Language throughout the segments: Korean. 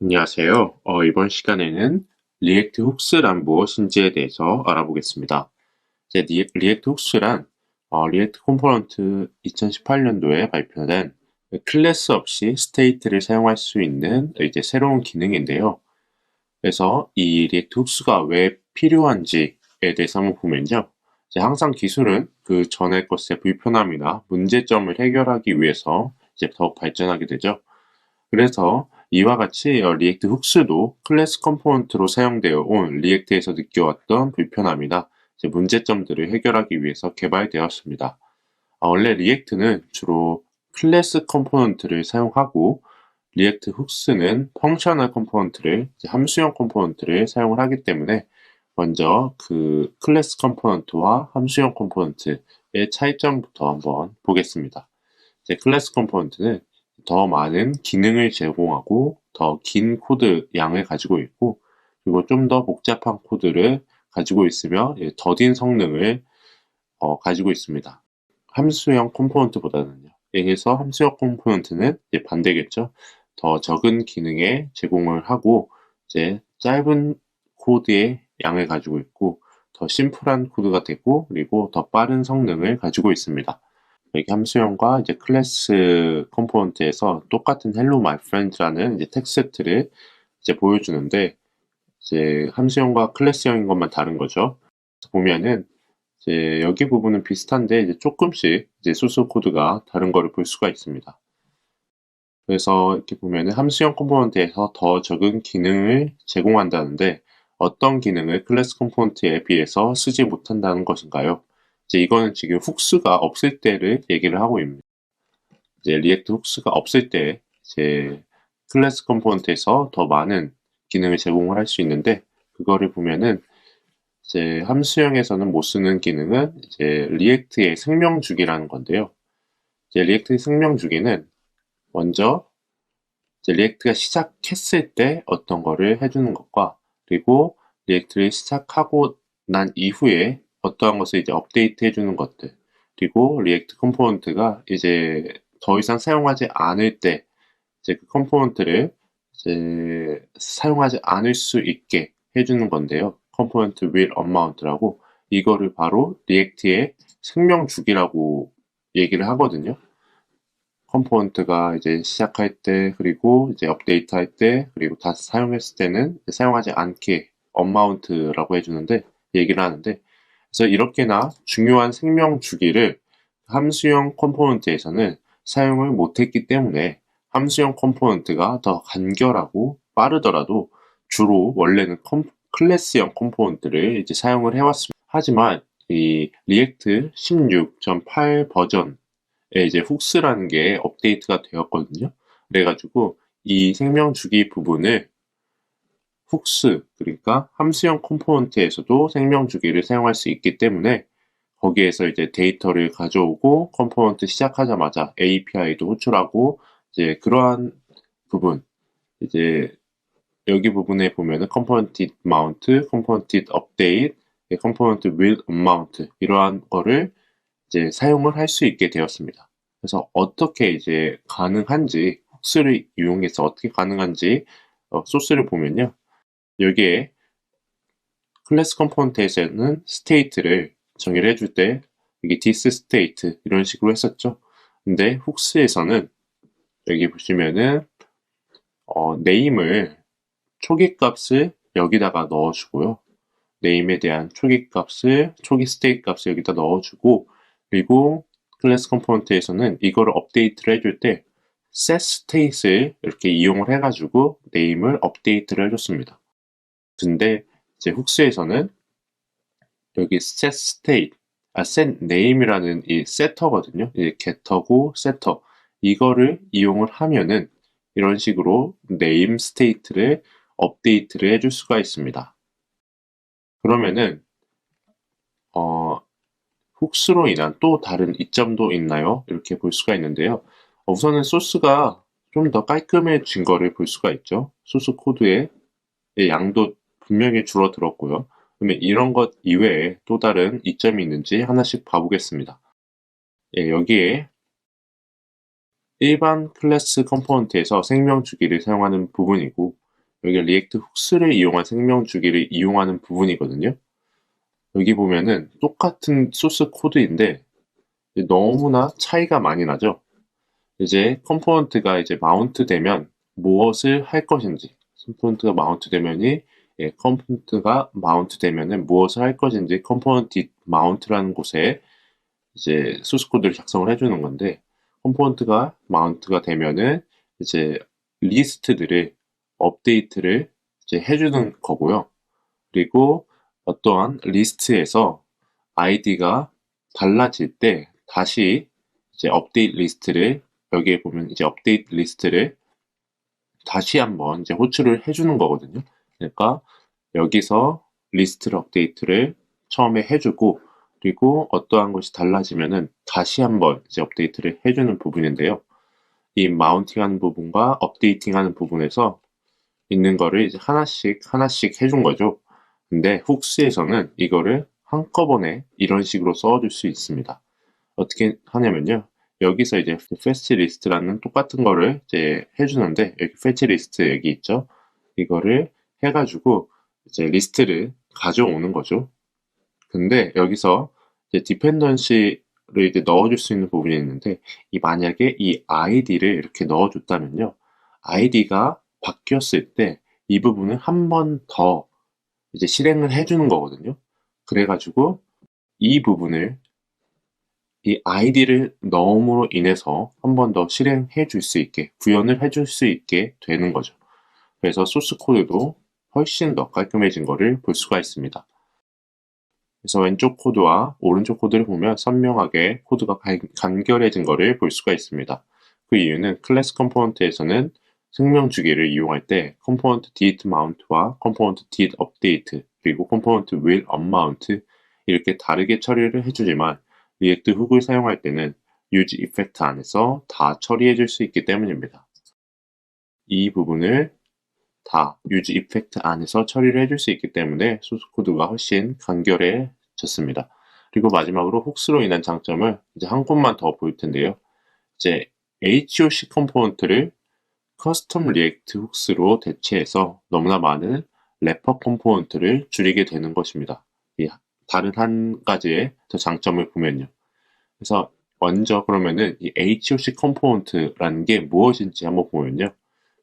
안녕하세요. 이번 시간에는 리액트 훅스란 무엇인지에 대해서 알아보겠습니다. 리액트 훅스란 리액트 컴포넌트 2018년도에 발표된 클래스 없이 스테이트를 사용할 수 있는 이제 새로운 기능인데요. 그래서 이 리액트 훅스가 왜 필요한지에 대해서 한번 보면요. 이제 항상 기술은 그 전에 것의 불편함이나 문제점을 해결하기 위해서 이제 더욱 발전하게 되죠. 그래서 이와 같이 리액트 훅스도 클래스 컴포넌트로 사용되어 온 리액트에서 느껴왔던 불편함이나 이제 문제점들을 해결하기 위해서 개발되었습니다. 원래 리액트는 주로 클래스 컴포넌트를 사용하고 리액트 훅스는 펑셔널 컴포넌트를, 함수형 컴포넌트를 사용을 하기 때문에 먼저 그 클래스 컴포넌트와 함수형 컴포넌트의 차이점부터 한번 보겠습니다. 이제 클래스 컴포넌트는 더 많은 기능을 제공하고 더 긴 코드 양을 가지고 있고, 그리고 좀 더 복잡한 코드를 가지고 있으며 더딘 성능을 가지고 있습니다. 함수형 컴포넌트보다는요. 그래서 함수형 컴포넌트는 이제 반대겠죠. 더 적은 기능에 제공을 하고 이제 짧은 코드의 양을 가지고 있고 더 심플한 코드가 되고, 그리고 더 빠른 성능을 가지고 있습니다. 여기 함수형과 이제 클래스 컴포넌트에서 똑같은 Hello My Friend라는 이제 텍스트를 이제 보여주는데, 이제 함수형과 클래스형인 것만 다른 거죠. 보면은 이제 여기 부분은 비슷한데 이제 조금씩 이제 소스 코드가 다른 거를 볼 수가 있습니다. 그래서 이렇게 보면은 함수형 컴포넌트에서 더 적은 기능을 제공한다는데, 어떤 기능을 클래스 컴포넌트에 비해서 쓰지 못한다는 것인가요? 이제 이거는 지금 훅스가 없을 때를 얘기를 하고 있습니다. 이제 리액트 훅스가 없을 때 이제 클래스 컴포넌트에서 더 많은 기능을 제공을 할 수 있는데, 그거를 보면은 이제 함수형에서는 못 쓰는 기능은 이제 리액트의 생명 주기라는 건데요. 이제 리액트의 생명 주기는 먼저 이제 리액트가 시작했을 때 어떤 거를 해주는 것과, 그리고 리액트를 시작하고 난 이후에 어떠한 것을 이제 업데이트 해주는 것들, 그리고 리액트 컴포넌트가 이제 더 이상 사용하지 않을 때 이제 그 컴포넌트를 이제 사용하지 않을 수 있게 해주는 건데요. 컴포넌트 will amount라고, 이거를 바로 리액트의 생명 주기라고 얘기를 하거든요. 컴포넌트가 이제 시작할 때, 그리고 이제 업데이트 할 때, 그리고 다시 사용했을 때는 사용하지 않게 amount라고 해주는데, 얘기를 하는데, 그래서 이렇게나 중요한 생명 주기를 함수형 컴포넌트에서는 사용을 못했기 때문에 함수형 컴포넌트가 더 간결하고 빠르더라도 주로 원래는 클래스형 컴포넌트를 이제 사용을 해왔습니다. 하지만 이 리액트 16.8 버전에 이제 훅스라는 게 업데이트가 되었거든요. 그래가지고 이 생명 주기 부분을 훅스, 그러니까 함수형 컴포넌트에서도 생명 주기를 사용할 수 있기 때문에 거기에서 이제 데이터를 가져오고 컴포넌트 시작하자마자 API도 호출하고, 이제 그러한 부분, 이제 여기 부분에 보면은 component mount, component update, component will amount, 이러한 거를 이제 사용을 할 수 있게 되었습니다. 그래서 어떻게 이제 가능한지, 훅스를 이용해서 어떻게 가능한지 소스를 보면요. 여기에 클래스 컴포넌트에서는 스테이트를 정의를 해줄 때 여기 this state 이런 식으로 했었죠. 근데 훅스에서는 여기 보시면은 네임을 초기 값을 여기다가 넣어주고요. 네임에 대한 초기 값을, 초기 스테이트 값을 여기다 넣어주고, 그리고 클래스 컴포넌트에서는 이거를 업데이트를 해줄 때 set state을 이렇게 이용을 해가지고 네임을 업데이트를 해줬습니다. 근데 이제 훅스에서는 여기 set state, set name이라는 이 세터거든요. 이 get터고 setter, 이거를 이용을 하면은 이런 식으로 name state를 업데이트를 해줄 수가 있습니다. 그러면은 훅스로 인한 또 다른 이점도 있나요? 이렇게 볼 수가 있는데요. 우선은 소스가 좀 더 깔끔해진 거를 볼 수가 있죠. 소스 코드의 양도 분명히 줄어들었고요. 그러면 이런 것 이외에 또 다른 이점이 있는지 하나씩 봐보겠습니다. 여기에 일반 클래스 컴포넌트에서 생명 주기를 사용하는 부분이고, 여기 리액트 훅스를 이용한 생명 주기를 이용하는 부분이거든요. 여기 보면은 똑같은 소스 코드인데 너무나 차이가 많이 나죠. 이제 컴포넌트가 이제 마운트 되면 무엇을 할 것인지, 컴포넌트가 마운트 되면이 컴포넌트가 마운트 되면은 무엇을 할 것인지 컴포넌트 마운트라는 곳에 이제 소스 코드를 작성을 해주는 건데, 컴포넌트가 마운트가 되면은 이제 리스트들을 업데이트를 이제 해주는 거고요. 그리고 어떠한 리스트에서 아이디가 달라질 때 다시 이제 업데이트 리스트를, 여기에 보면 이제 업데이트 리스트를 다시 한번 이제 호출을 해주는 거거든요. 그러니까 여기서 리스트를 업데이트를 처음에 해주고, 그리고 어떠한 것이 달라지면은 다시 한번 이제 업데이트를 해주는 부분인데요. 이 마운팅 하는 부분과 업데이팅 하는 부분에서 있는 거를 이제 하나씩 하나씩 해준 거죠. 근데 훅스에서는 이거를 한꺼번에 이런 식으로 써줄 수 있습니다. 어떻게 하냐면요. 여기서 이제 fetch list라는 똑같은 거를 이제 해주는데, 여기 fetch list 여기 있죠. 이거를 해가지고 이제 리스트를 가져오는 거죠. 근데 여기서 이제 디펜던시를 이제 넣어줄 수 있는 부분이 있는데, 만약에 이 id를 이렇게 넣어줬다면요. id가 바뀌었을 때 이 부분을 한 번 더 이제 실행을 해주는 거거든요. 그래가지고 이 부분을, 이 아이디를 넣음으로 인해서 한 번 더 실행해 줄 수 있게, 구현을 해줄 수 있게 되는 거죠. 그래서 소스 코드도 훨씬 더 깔끔해진 거를 볼 수가 있습니다. 그래서 왼쪽 코드와 오른쪽 코드를 보면 선명하게 코드가 간결해진 거를 볼 수가 있습니다. 그 이유는 클래스 컴포넌트에서는 생명 주기를 이용할 때 컴포넌트 did mount와 컴포넌트 did update, 그리고 컴포넌트 will unmount 이렇게 다르게 처리를 해주지만, 리액트 훅을 사용할 때는 use effect 안에서 다 처리해 줄 수 있기 때문입니다. 이 부분을 다 use effect 안에서 처리를 해줄 수 있기 때문에 소스 코드가 훨씬 간결해졌습니다. 그리고 마지막으로 훅스로 인한 장점을 이제 한 곳만 더 볼 텐데요. 이제 HOC 컴포넌트를 커스텀 리액트 훅스로 대체해서 너무나 많은 래퍼 컴포넌트를 줄이게 되는 것입니다. 다른 한 가지의 더 장점을 보면요. 그래서 먼저 그러면은 이 HOC 컴포넌트라는 게 무엇인지 한번 보면요.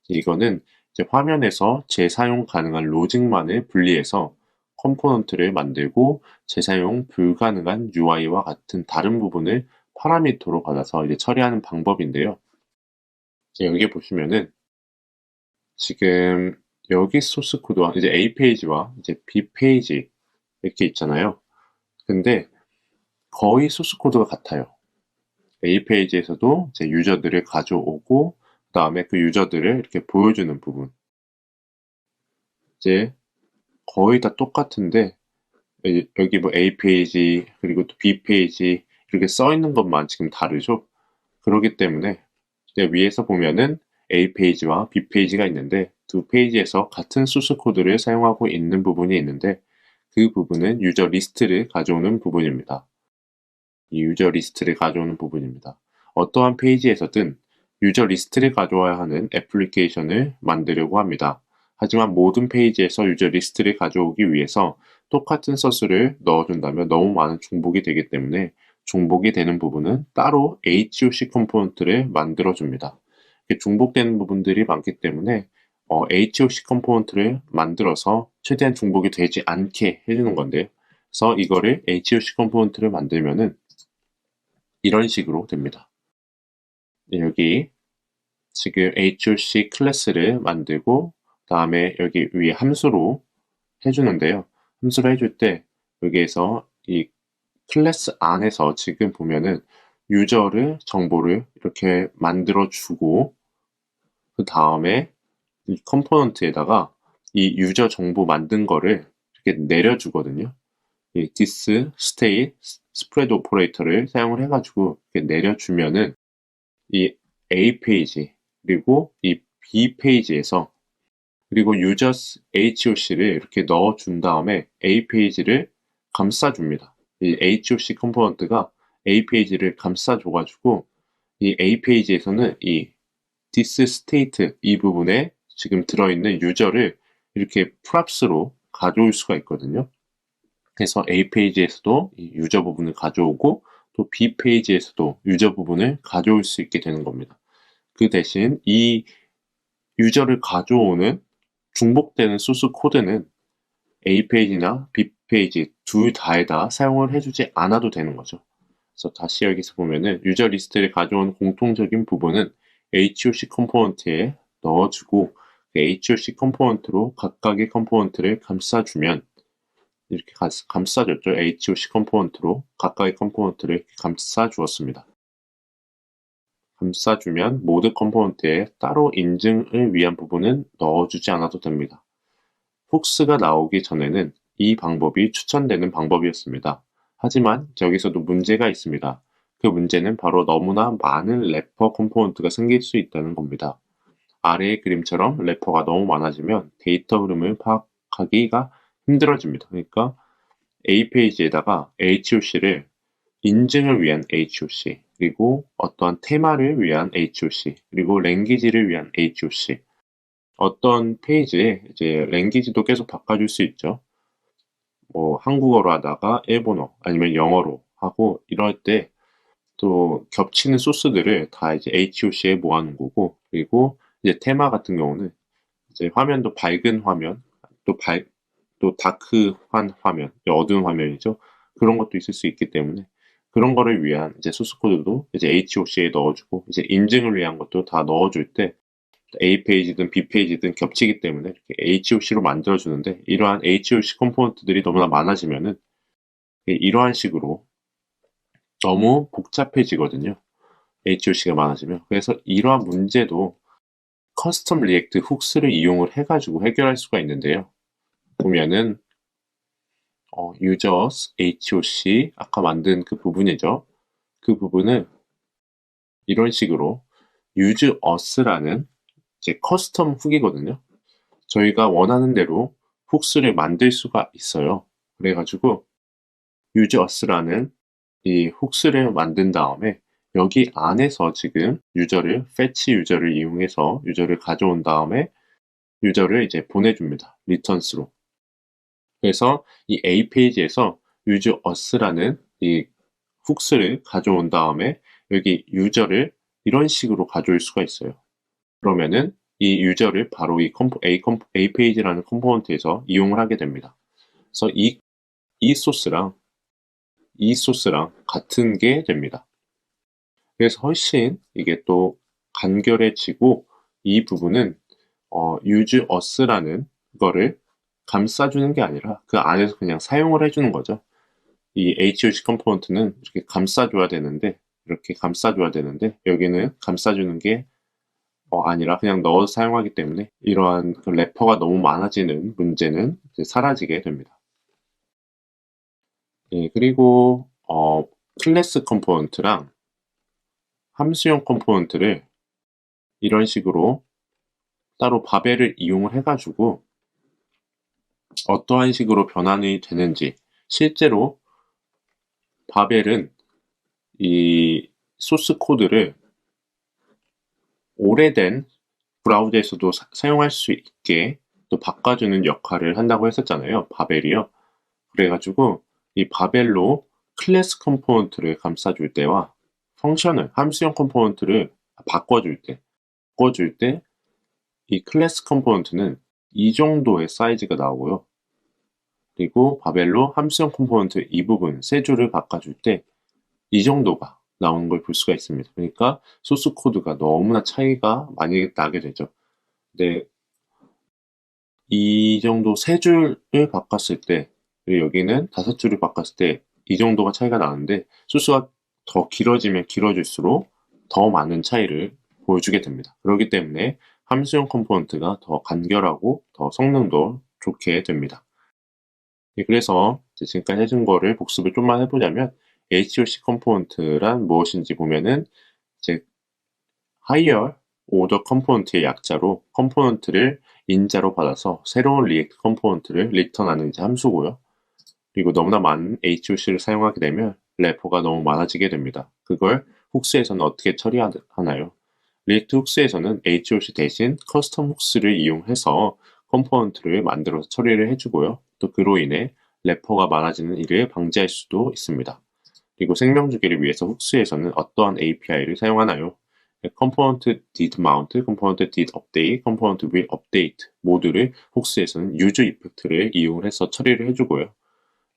이거는 이제 화면에서 재사용 가능한 로직만을 분리해서 컴포넌트를 만들고 재사용 불가능한 UI와 같은 다른 부분을 파라미터로 받아서 이제 처리하는 방법인데요. 이제 여기 보시면은 지금 여기 소스 코드와 이제 A 페이지와 이제 B 페이지 이렇게 있잖아요. 근데 거의 소스 코드가 같아요. A 페이지에서도 이제 유저들을 가져오고, 그 다음에 그 유저들을 이렇게 보여주는 부분. 이제 거의 다 똑같은데, 여기 뭐 A 페이지, 그리고 또 B 페이지, 이렇게 써 있는 것만 지금 다르죠? 그렇기 때문에 위에서 보면은 A 페이지와 B 페이지가 있는데, 두 페이지에서 같은 소스 코드를 사용하고 있는 부분이 있는데, 그 부분은 유저 리스트를 가져오는 부분입니다. 이 유저 리스트를 가져오는 부분입니다. 어떠한 페이지에서든 유저 리스트를 가져와야 하는 애플리케이션을 만들려고 합니다. 하지만 모든 페이지에서 유저 리스트를 가져오기 위해서 똑같은 서스를 넣어준다면 너무 많은 중복이 되기 때문에, 중복이 되는 부분은 따로 HOC 컴포넌트를 만들어줍니다. 중복되는 부분들이 많기 때문에 HOC 컴포넌트를 만들어서 최대한 중복이 되지 않게 해주는 건데요. 그래서 이거를 HOC 컴포넌트를 만들면은 이런 식으로 됩니다. 여기 지금 HOC 클래스를 만들고, 다음에 여기 위에 함수로 해주는데요. 함수로 해줄 때 여기에서 이 클래스 안에서 지금 보면은 유저를 정보를 이렇게 만들어 주고, 그 다음에 이 컴포넌트에다가 이 유저 정보 만든 거를 이렇게 내려주거든요. 이 this, state, spread 오퍼레이터를 사용을 해가지고 이렇게 내려주면은 이 A 페이지, 그리고 이 B 페이지에서, 그리고 users HOC를 이렇게 넣어준 다음에 A 페이지를 감싸줍니다. 이 HOC 컴포넌트가 A 페이지를 감싸줘가지고 이 A 페이지에서는 이 this state 이 부분에 지금 들어있는 유저를 이렇게 프랍스로 가져올 수가 있거든요. 그래서 A 페이지에서도 이 유저 부분을 가져오고 또 B 페이지에서도 유저 부분을 가져올 수 있게 되는 겁니다. 그 대신 이 유저를 가져오는 중복되는 소스 코드는 A 페이지나 B 페이지 둘 다에다 사용을 해주지 않아도 되는 거죠. 그래서 다시 여기서 보면은 유저 리스트를 가져온 공통적인 부분은 HOC 컴포넌트에 넣어주고 그 HOC 컴포넌트로 각각의 컴포넌트를 감싸주면 이렇게 감싸줬죠. HOC 컴포넌트로 각각의 컴포넌트를 감싸주었습니다. 감싸주면 모드 컴포넌트에 따로 인증을 위한 부분은 넣어주지 않아도 됩니다. 훅스가 나오기 전에는 이 방법이 추천되는 방법이었습니다. 하지만 여기서도 문제가 있습니다. 그 문제는 바로 너무나 많은 래퍼 컴포넌트가 생길 수 있다는 겁니다. 아래의 그림처럼 래퍼가 너무 많아지면 데이터 흐름을 파악하기가 힘들어집니다. 그러니까 A 페이지에다가 HOC를 인증을 위한 HOC, 그리고 어떠한 테마를 위한 HOC, 그리고 랭귀지를 위한 HOC. 어떤 페이지에 이제 랭귀지도 계속 바꿔줄 수 있죠. 뭐 한국어로 하다가 일본어 아니면 영어로 하고 이럴 때 또 겹치는 소스들을 다 이제 HOC에 모아놓은 거고, 그리고 이제 테마 같은 경우는 이제 화면도 밝은 화면, 또 다크한 화면, 어두운 화면이죠. 그런 것도 있을 수 있기 때문에 그런 거를 위한 이제 소스 코드도 이제 HOC에 넣어주고 이제 인증을 위한 것도 다 넣어줄 때 A 페이지든 B 페이지든 겹치기 때문에 이렇게 HOC로 만들어주는데 이러한 HOC 컴포넌트들이 너무나 많아지면은 이러한 식으로 너무 복잡해지거든요. HOC가 많아지면. 그래서 이러한 문제도 커스텀 리액트 훅스를 이용을 해가지고 해결할 수가 있는데요. 보면은 users HOC 아까 만든 그 부분이죠. 그 부분을 이런 식으로 use us라는 이제 커스텀 훅이거든요. 저희가 원하는 대로 훅스를 만들 수가 있어요. 그래가지고 use us라는 이 훅스를 만든 다음에 여기 안에서 지금 fetch 유저를 이용해서 유저를 가져온 다음에 유저를 이제 보내줍니다. 리턴스로. 그래서 이 A 페이지에서 use us라는 이 훅스를 가져온 다음에 여기 유저를 이런 식으로 가져올 수가 있어요. 그러면은 이 유저를 바로 이 A 페이지라는 컴포넌트에서 이용을 하게 됩니다. 그래서 이 소스랑 같은 게 됩니다. 그래서 훨씬 이게 또 간결해지고 이 부분은 use us라는 거를 감싸주는 게 아니라 그 안에서 그냥 사용을 해주는 거죠. 이 HOC 컴포넌트는 이렇게 감싸줘야 되는데 여기는 감싸주는 게 아니라 그냥 넣어서 사용하기 때문에 이러한 그 래퍼가 너무 많아지는 문제는 이제 사라지게 됩니다. 예, 그리고 클래스 컴포넌트랑 함수형 컴포넌트를 이런 식으로 따로 바벨을 이용을 해가지고 어떠한 식으로 변환이 되는지, 실제로 바벨은 이 소스 코드를 오래된 브라우저에서도 사용할 수 있게 또 바꿔주는 역할을 한다고 했었잖아요. 바벨이요. 그래가지고 이 바벨로 클래스 컴포넌트를 감싸줄 때와 펑션을 함수형 컴포넌트를 바꿔줄 때 이 클래스 컴포넌트는 이 정도의 사이즈가 나오고요. 그리고 바벨로 함수형 컴포넌트 이 부분 세 줄을 바꿔줄 때 이 정도가 나오는 걸 볼 수가 있습니다. 그러니까 소스 코드가 너무나 차이가 많이 나게 되죠. 근데 이 정도 세 줄을 바꿨을 때, 그리고 여기는 5줄을 바꿨을 때 이 정도가 차이가 나는데 소스가 더 길어지면 길어질수록 더 많은 차이를 보여주게 됩니다. 그렇기 때문에 함수형 컴포넌트가 더 간결하고 더 성능도 좋게 됩니다. 네, 그래서 지금까지 해준 거를 복습을 좀만 해보자면 HOC 컴포넌트란 무엇인지 보면은 이제 higher order 컴포넌트의 약자로 컴포넌트를 인자로 받아서 새로운 리액트 컴포넌트를 리턴하는 이제 함수고요. 그리고 너무나 많은 HOC를 사용하게 되면 래퍼가 너무 많아지게 됩니다. 그걸 훅스에서는 어떻게 처리하나요? 리액트 훅스에서는 HOC 대신 커스텀 훅스를 이용해서 컴포넌트를 만들어서 처리를 해주고요. 또 그로 인해 래퍼가 많아지는 일을 방지할 수도 있습니다. 그리고 생명주기를 위해서 훅스에서는 어떠한 API를 사용하나요? 컴포넌트 did mount, 컴포넌트 did update, 컴포넌트 will update 모두를 훅스에서는 유즈 이펙트를 이용해서 처리를 해주고요.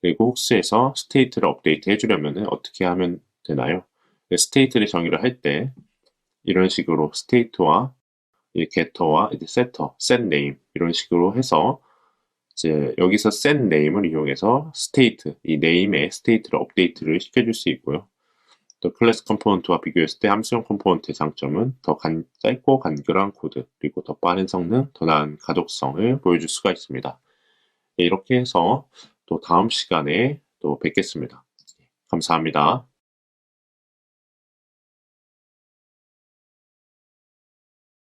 그리고 훅스에서 스테이트를 업데이트 해주려면 어떻게 하면 되나요? 스테이트를 정의를 할 때 이런 식으로 스테이트와 getter와 setter, set name 이런 식으로 해서 이제 여기서 set name을 이용해서 스테이트, 이 name의 스테이트를 업데이트를 시켜줄 수 있고요. 또 클래스 컴포넌트와 비교했을 때 함수형 컴포넌트의 장점은 더 짧고 간결한 코드, 그리고 더 빠른 성능, 더 나은 가독성을 보여줄 수가 있습니다. 네, 이렇게 해서 또 다음 시간에 또 뵙겠습니다. 감사합니다.